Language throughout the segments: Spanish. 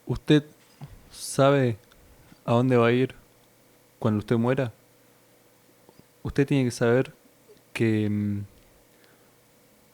¿Usted sabe a dónde va a ir cuando usted muera? Usted tiene que saber que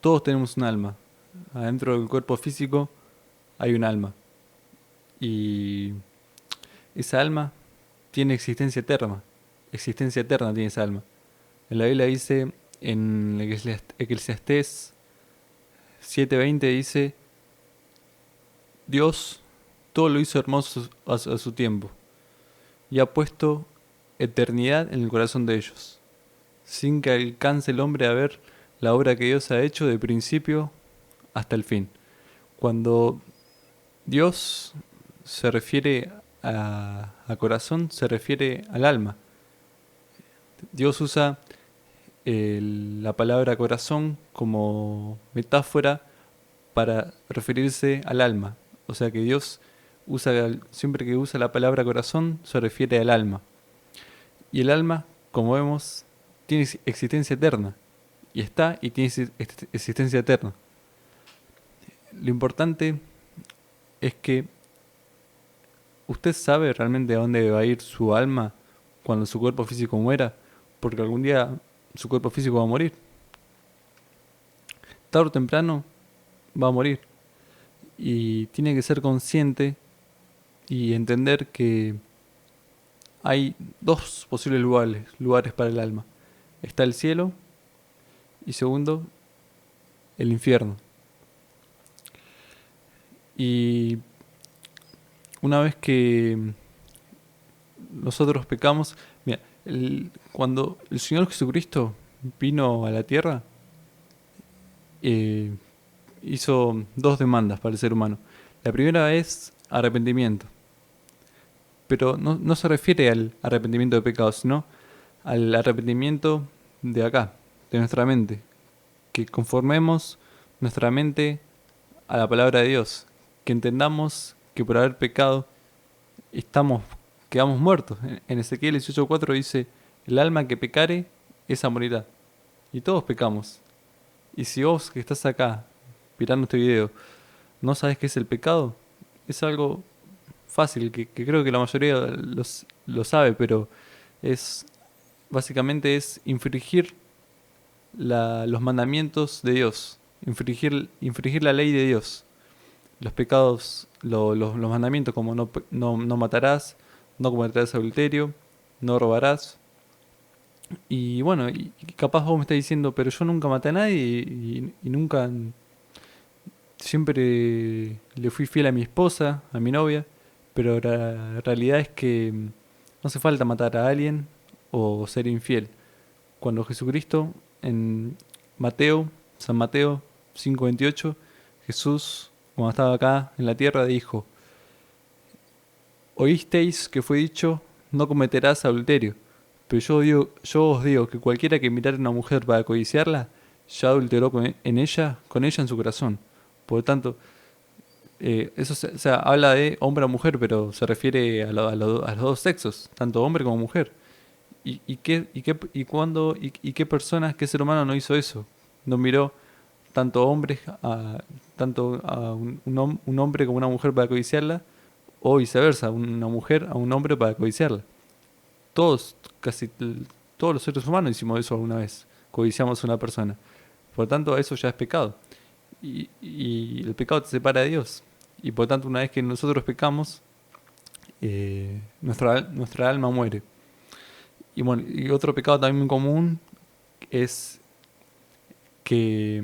todos tenemos un alma. Adentro del cuerpo físico hay un alma. Y esa alma tiene existencia eterna. Existencia eterna tiene esa alma. En la Biblia dice, en Eclesiastés 7:20 dice, Dios todo lo hizo hermoso a su tiempo y ha puesto eternidad en el corazón de ellos, sin que alcance el hombre a ver la obra que Dios ha hecho de principio hasta el fin. Cuando Dios se refiere a corazón, se refiere al alma. Dios usa la palabra corazón como metáfora para referirse al alma. O sea que Dios siempre que usa la palabra corazón se refiere al alma. Y el alma, como vemos, tiene existencia eterna. Y está y tiene existencia eterna. Lo importante es que usted sabe realmente a dónde va a ir su alma cuando su cuerpo físico muera, porque algún día su cuerpo físico va a morir. Tarde o temprano va a morir. Y tiene que ser consciente y entender que hay dos posibles lugares para el alma. Está el cielo y segundo, el infierno. Y una vez que nosotros pecamos, mira, cuando el Señor Jesucristo vino a la tierra, eh, hizo dos demandas para el ser humano. La primera es arrepentimiento, pero no se refiere al arrepentimiento de pecados, sino al arrepentimiento de acá, de nuestra mente, que conformemos nuestra mente a la palabra de Dios, que entendamos que por haber pecado estamos, quedamos muertos. En Ezequiel 18:4 dice, el alma que pecare, esa morirá. Y todos pecamos. Y si vos que estás acá mirando este video no sabes qué es el pecado, es algo fácil, que creo que la mayoría lo sabe, pero es básicamente es infringir los mandamientos de Dios, infringir la ley de Dios. Los pecados, los mandamientos como no matarás, no cometerás adulterio, no robarás. Y bueno, y capaz vos me estás diciendo, pero yo nunca maté a nadie y nunca, siempre le fui fiel a mi esposa, a mi novia, pero la realidad es que no hace falta matar a alguien o ser infiel. Cuando Jesucristo, en Mateo, San Mateo 5:28, Jesús, cuando estaba acá en la tierra, dijo, oísteis que fue dicho, no cometerás adulterio. Pero yo os digo que cualquiera que mirare a una mujer para codiciarla, ya adulteró con ella en su corazón. Por lo tanto, eso o sea, habla de hombre o mujer, pero se refiere a los dos sexos, tanto hombre como mujer. ¿Y qué persona, qué ser humano no hizo eso? No miró tanto hombres tanto a un hombre como una mujer para codiciarla, o viceversa, una mujer a un hombre para codiciarla. Todos, todos los seres humanos hicimos eso alguna vez, codiciamos a una persona. Por lo tanto, eso ya es pecado. Y el pecado te separa de Dios. Y por lo tanto, una vez que nosotros pecamos, nuestra alma muere. Y bueno, y otro pecado también muy común es que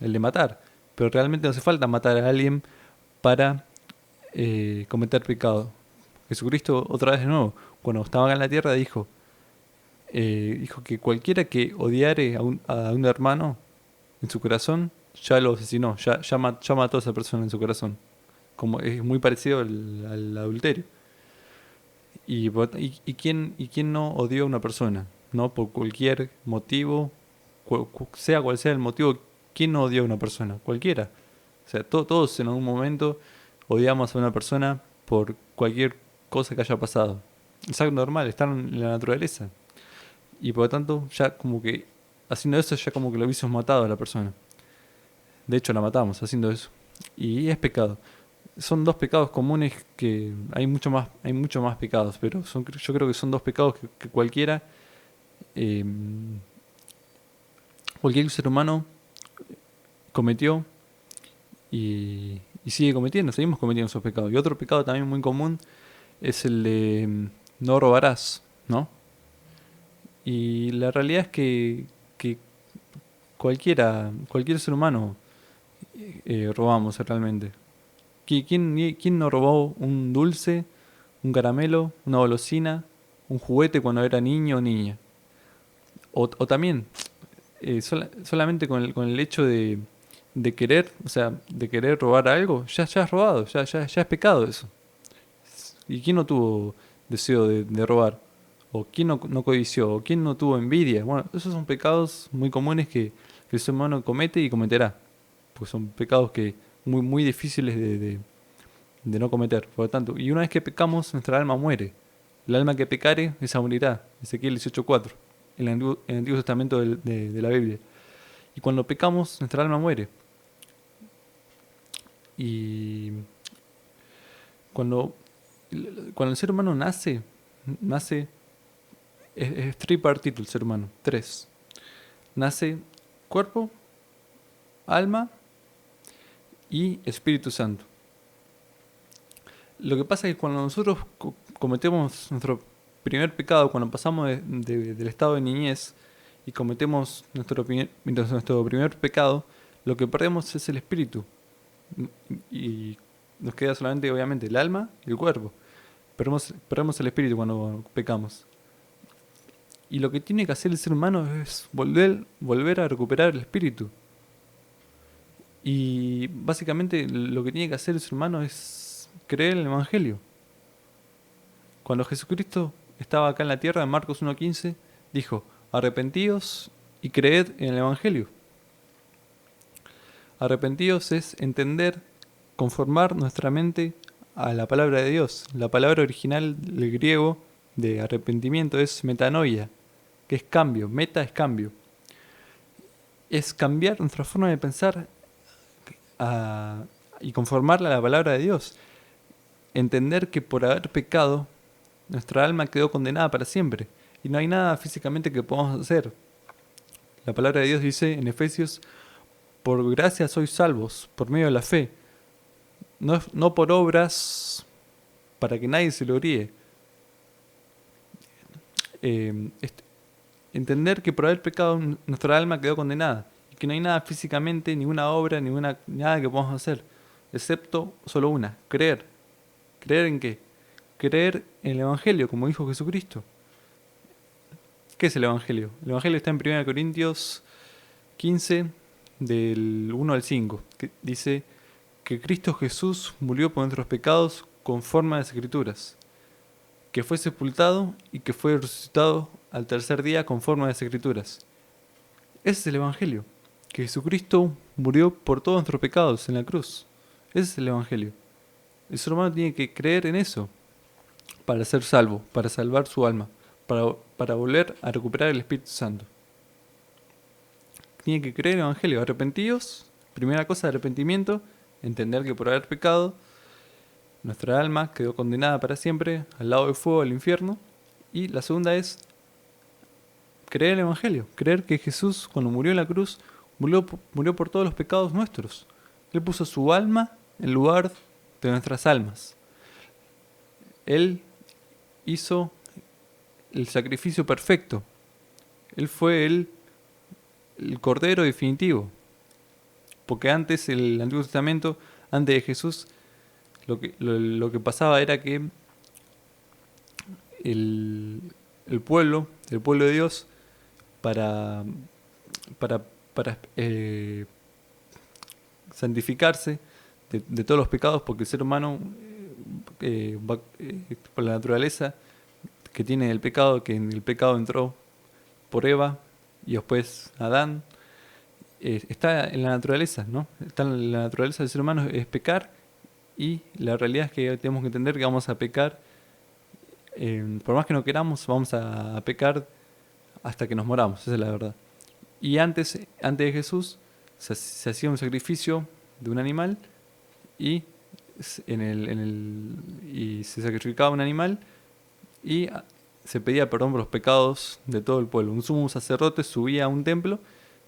el de matar. Pero realmente no hace falta matar a alguien para cometer pecado. Jesucristo, otra vez de nuevo, cuando estaba acá en la tierra, dijo que cualquiera que odiare a un hermano en su corazón, ya lo asesinó, ya mató a esa persona en su corazón. Como es muy parecido al adulterio. ¿Y quién no odió a una persona? ¿No? Por cualquier motivo, sea cual sea el motivo, ¿quién no odió a una persona? Cualquiera. O sea, todos en algún momento odiamos a una persona por cualquier cosa que haya pasado. Es algo normal, está en la naturaleza. Y por lo tanto, ya como que haciendo eso, ya como que lo hubiésemos matado a la persona. De hecho, la matamos haciendo eso. Y es pecado. son dos pecados comunes que hay mucho más pecados, pero yo creo que son dos pecados que eh, cualquier ser humano cometió y sigue cometiendo, seguimos cometiendo esos pecados. Y otro pecado también muy común es el de no robarás, ¿no? Y la realidad es que cualquier ser humano robamos realmente. ¿Quién no robó un dulce, un caramelo, una golosina, un juguete cuando era niño o niña? O también, solamente con el hecho de querer, o sea, de querer robar algo, ya has robado, ya es pecado eso. ¿Y quién no tuvo deseo de robar? ¿O quién no codició? ¿O quién no tuvo envidia? Bueno, esos son pecados muy comunes que el ser humano comete y cometerá. Pues son pecados que muy difíciles de no cometer. Por lo tanto, y una vez que pecamos, nuestra alma muere. El alma que pecare, esa morirá. Ezequiel 18:4, el Antiguo Testamento de la Biblia. Y cuando pecamos, nuestra alma muere. Y cuando, cuando el ser humano nace, es tripartito el ser humano, tres. Nace cuerpo, alma y Espíritu Santo. Lo que pasa es que cuando nosotros cometemos nuestro primer pecado, cuando pasamos del estado de niñez y cometemos nuestro primer pecado, lo que perdemos es el espíritu. Y nos queda solamente, obviamente, el alma y el cuerpo. Perdemos el espíritu cuando pecamos. Y lo que tiene que hacer el ser humano es volver a recuperar el espíritu. Y básicamente lo que tiene que hacer el ser humano es creer en el Evangelio. Cuando Jesucristo estaba acá en la tierra, en Marcos 1:15, dijo, arrepentíos y creed en el Evangelio. Arrepentíos es entender, conformar nuestra mente a la palabra de Dios. La palabra original del griego de arrepentimiento es metanoia, que es cambio. Meta es cambio. Es cambiar nuestra forma de pensar y conformarla a la palabra de Dios. Entender que por haber pecado, nuestra alma quedó condenada para siempre y no hay nada físicamente que podamos hacer. La palabra de Dios dice en Efesios, por gracia sois salvos, por medio de la fe, no por obras para que nadie se lo gloríe. Eh, entender que por haber pecado nuestra alma quedó condenada y que no hay nada físicamente, ninguna obra, nada que podamos hacer, excepto solo una, creer. ¿Creer en qué? Creer en el Evangelio, como dijo Jesucristo. ¿Qué es el Evangelio? El Evangelio está en 1 Corintios 15, del 1 al 5, que dice que Cristo Jesús murió por nuestros pecados conforme a las Escrituras, que fue sepultado y que fue resucitado al tercer día conforme a las Escrituras. Ese es el Evangelio, que Jesucristo murió por todos nuestros pecados en la cruz. Ese es el Evangelio. El ser humano tiene que creer en eso para ser salvo, para salvar su alma, para volver a recuperar el Espíritu Santo. Tiene que creer en el Evangelio. Arrepentidos, primera cosa, arrepentimiento, entender que por haber pecado, nuestra alma quedó condenada para siempre al lado del fuego del infierno. Y la segunda es creer en el Evangelio, creer que Jesús, cuando murió en la cruz, murió por todos los pecados nuestros. Él puso su alma en lugar de nuestras almas. Él hizo el sacrificio perfecto. Él fue el Cordero definitivo. Porque antes, el Antiguo Testamento, antes de Jesús, lo que pasaba era que el, el pueblo de Dios, para, para santificarse de todos los pecados, porque el ser humano, por la naturaleza que tiene el pecado, que en el pecado entró por Eva y después Adán, está en la naturaleza, ¿no? Está en la naturaleza del ser humano es pecar y la realidad es que tenemos que entender que vamos a pecar, por más que no queramos, vamos a pecar hasta que nos moramos, esa es la verdad. Y antes de Jesús se hacía un sacrificio de un animal y y se sacrificaba un animal y se pedía perdón por los pecados de todo el pueblo. Un sumo sacerdote subía a un templo,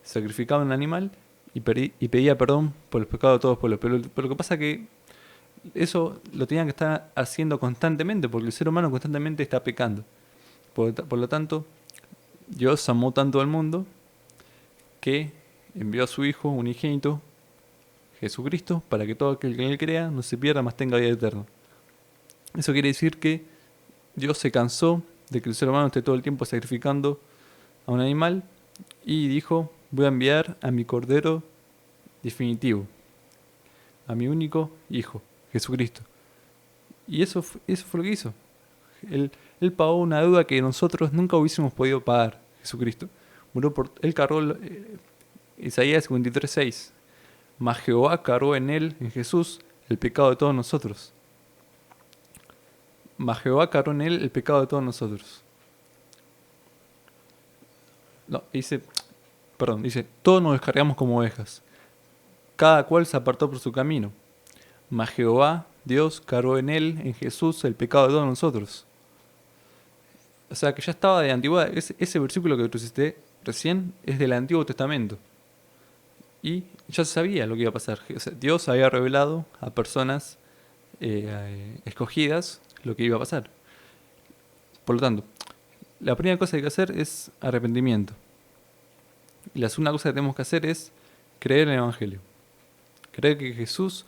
sacrificaba un animal y pedía perdón por los pecados de todos los pueblos. Pero lo que pasa es que eso lo tenían que estar haciendo constantemente, porque el ser humano constantemente está pecando. Por lo tanto, Dios amó tanto al mundo que envió a su Hijo unigénito, Jesucristo, para que todo aquel que en él crea no se pierda, mas tenga vida eterna. Eso quiere decir que Dios se cansó de que el ser humano esté todo el tiempo sacrificando a un animal y dijo, voy a enviar a mi Cordero definitivo, a mi único Hijo, Jesucristo. Y eso fue lo que hizo. Él pagó una deuda que nosotros nunca hubiésemos podido pagar, Jesucristo. Él cargó Isaías 53:6. Mas Jehová cargó en él, en Jesús, el pecado de todos nosotros. Mas Jehová cargó en él el pecado de todos nosotros. No, dice, todos nos descargamos como ovejas. Cada cual se apartó por su camino. Mas Jehová, Dios, cargó en él, en Jesús, el pecado de todos nosotros. O sea que ya estaba de antigüedad. Ese versículo que tú hiciste recién es del Antiguo Testamento. Y ya se sabía lo que iba a pasar. O sea, Dios había revelado a personas escogidas lo que iba a pasar. Por lo tanto, la primera cosa que hay que hacer es arrepentimiento. Y la segunda cosa que tenemos que hacer es creer en el Evangelio. Creer que Jesús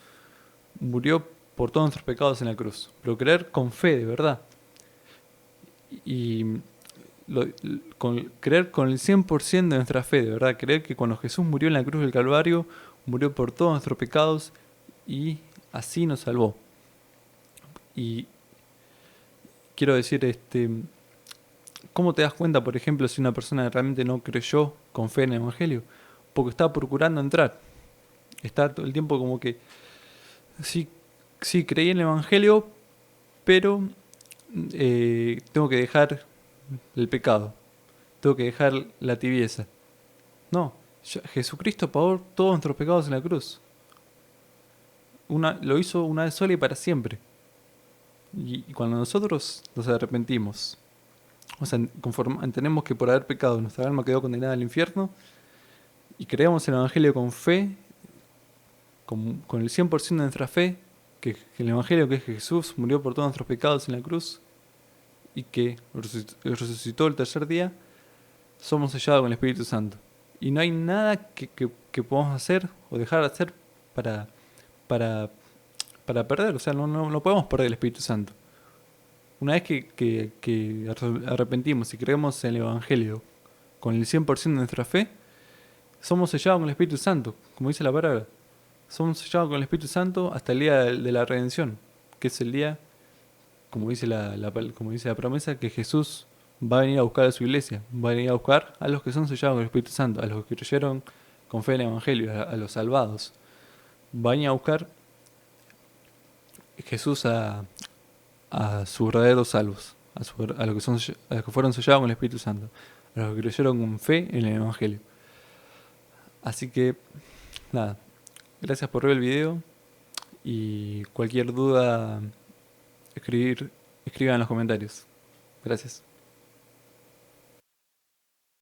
murió por todos nuestros pecados en la cruz. Pero creer con fe, de verdad. Y creer con el 100% de nuestra fe, de verdad. Creer que cuando Jesús murió en la cruz del Calvario, murió por todos nuestros pecados y así nos salvó. Y quiero decir, ¿cómo te das cuenta, por ejemplo, si una persona realmente no creyó con fe en el Evangelio? Porque está procurando entrar. Está todo el tiempo como que, sí, sí, creí en el Evangelio, pero tengo que dejar el pecado. Tengo que dejar la tibieza. No, Jesucristo pagó todos nuestros pecados en la cruz. Lo hizo una vez sola y para siempre. Y cuando nosotros nos arrepentimos, o sea, entendemos que por haber pecado nuestra alma quedó condenada al infierno y creemos en el Evangelio con fe, con el 100% de nuestra fe, que el Evangelio que es que Jesús murió por todos nuestros pecados en la cruz y que resucitó el tercer día, somos sellados con el Espíritu Santo. Y no hay nada que podamos hacer o dejar de hacer para, para, para perder, o sea, no podemos perder el Espíritu Santo. Una vez que arrepentimos y creemos en el Evangelio con el 100% de nuestra fe, somos sellados con el Espíritu Santo, como dice la palabra. Somos sellados con el Espíritu Santo hasta el día de la redención, que es el día, como dice como dice la promesa, que Jesús va a venir a buscar a su iglesia, va a venir a buscar a los que son sellados con el Espíritu Santo, a los que creyeron con fe en el Evangelio, a los salvados. Va a venir a buscar Jesús a sus verdaderos salvos, a los que fueron sellados con el Espíritu Santo, a los que creyeron con fe en el Evangelio. Así que, nada, gracias por ver el video y cualquier duda, escriban en los comentarios. Gracias.